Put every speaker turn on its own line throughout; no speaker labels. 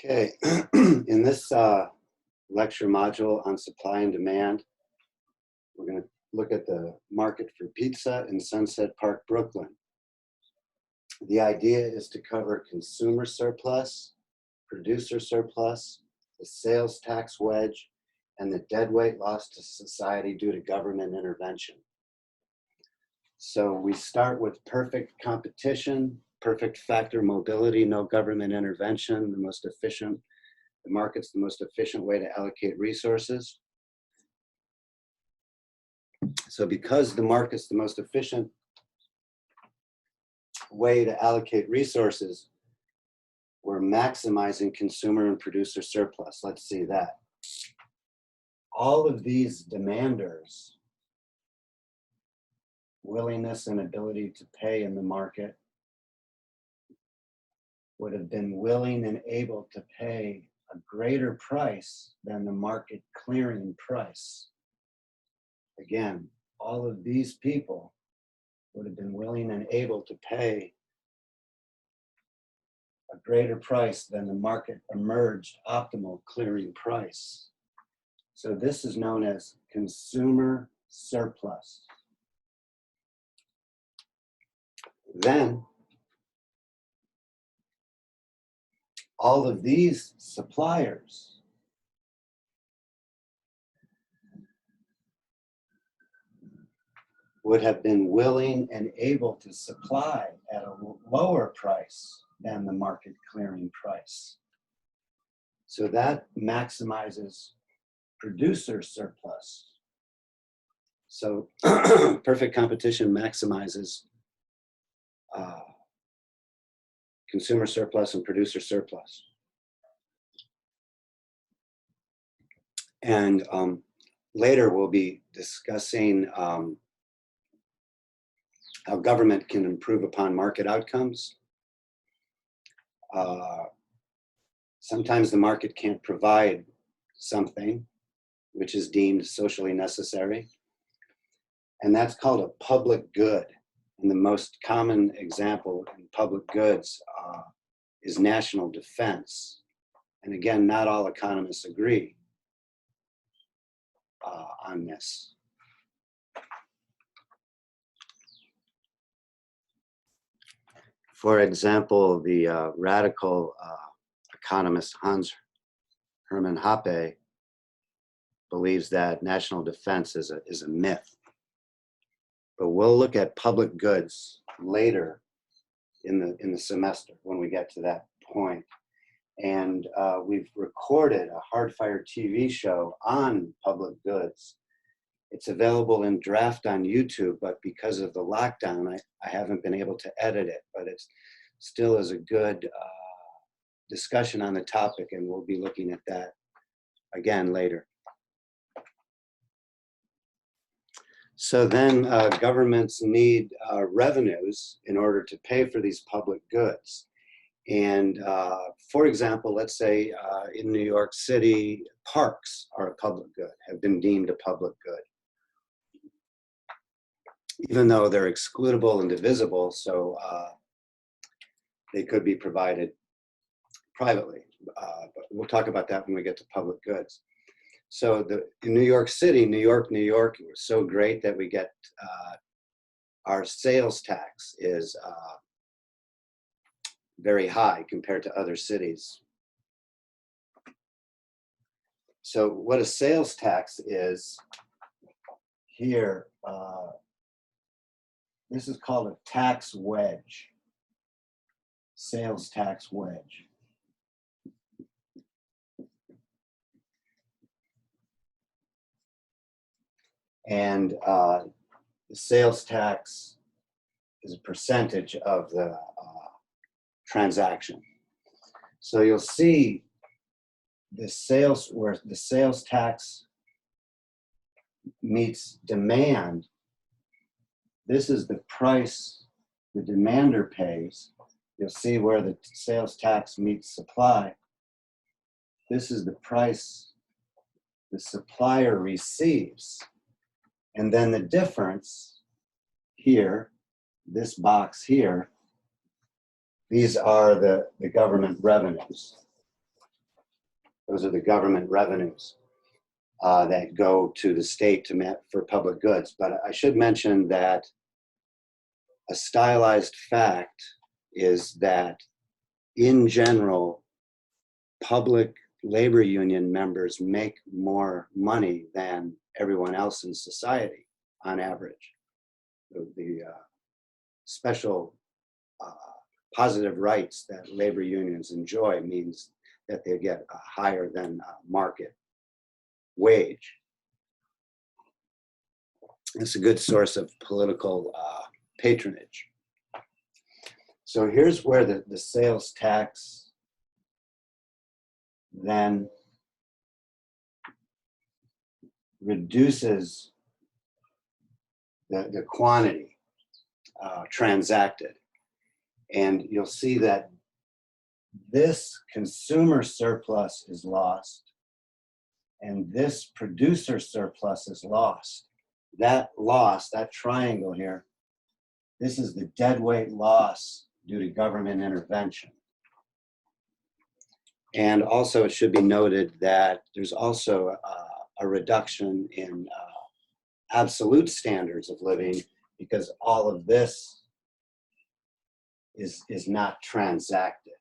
Okay, in this lecture module on supply and demand, we're going to look at the market for pizza in Sunset Park, Brooklyn. The idea is to cover consumer surplus, producer surplus, the sales tax wedge, and the deadweight loss to society due to government intervention. So we start with perfect competition, perfect factor mobility, no government intervention, the market's the most efficient way to allocate resources. So because the market's the most efficient way to allocate resources, we're maximizing consumer and producer surplus. Let's see that. All of these demanders, willingness and ability to pay in the market, would have been willing and able to pay a greater price than the market clearing price. Again, all of these people would have been willing and able to pay a greater price than the market emerged optimal clearing price. So this is known as consumer surplus. Then, all of these suppliers would have been willing and able to supply at a lower price than the market clearing price. So that maximizes producer surplus. So perfect competition maximizes consumer surplus and producer surplus. And later we'll be discussing how government can improve upon market outcomes. Sometimes the market can't provide something which is deemed socially necessary, and that's called a public good. And the most common example in public goods is national defense. And again, not all economists agree on this. For example, the radical economist Hans Hermann Hoppe believes that national defense is a myth. But we'll look at public goods later in the semester when we get to that point. And we've recorded a Hardfire TV show on public goods. It's available in draft on YouTube, but because of the lockdown, I haven't been able to edit it, but it still is a good discussion on the topic, and we'll be looking at that again later. So then governments need revenues in order to pay for these public goods. And for example, let's say in New York City, parks are a public good, have been deemed a public good, even though they're excludable and divisible, so they could be provided privately. But we'll talk about that when we get to public goods. So in New York City, New York, it was so great that we get our sales tax is very high compared to other cities. So what a sales tax is here, this is called a tax wedge, sales tax wedge. And the sales tax is a percentage of the transaction. So you'll see where the sales tax meets demand. This is the price the demander pays. You'll see where the sales tax meets supply. This is the price the supplier receives. And then the difference here, this box here, these are the government revenues. Those are the government revenues that go to the state for public goods. But I should mention that a stylized fact is that, in general, public labor union members make more money than everyone else in society on average. The special positive rights that labor unions enjoy means that they get a higher than market wage. It's a good source of political patronage. So here's where the sales tax then reduces the quantity transacted. And you'll see that this consumer surplus is lost and this producer surplus is lost. That loss, that triangle here, this is the deadweight loss due to government intervention. And also it should be noted that there's also a reduction in absolute standards of living because all of this is not transacted.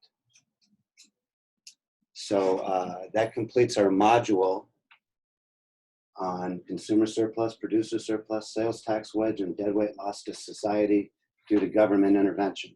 So that completes our module on consumer surplus, producer surplus, sales tax wedge, and deadweight loss to society due to government intervention.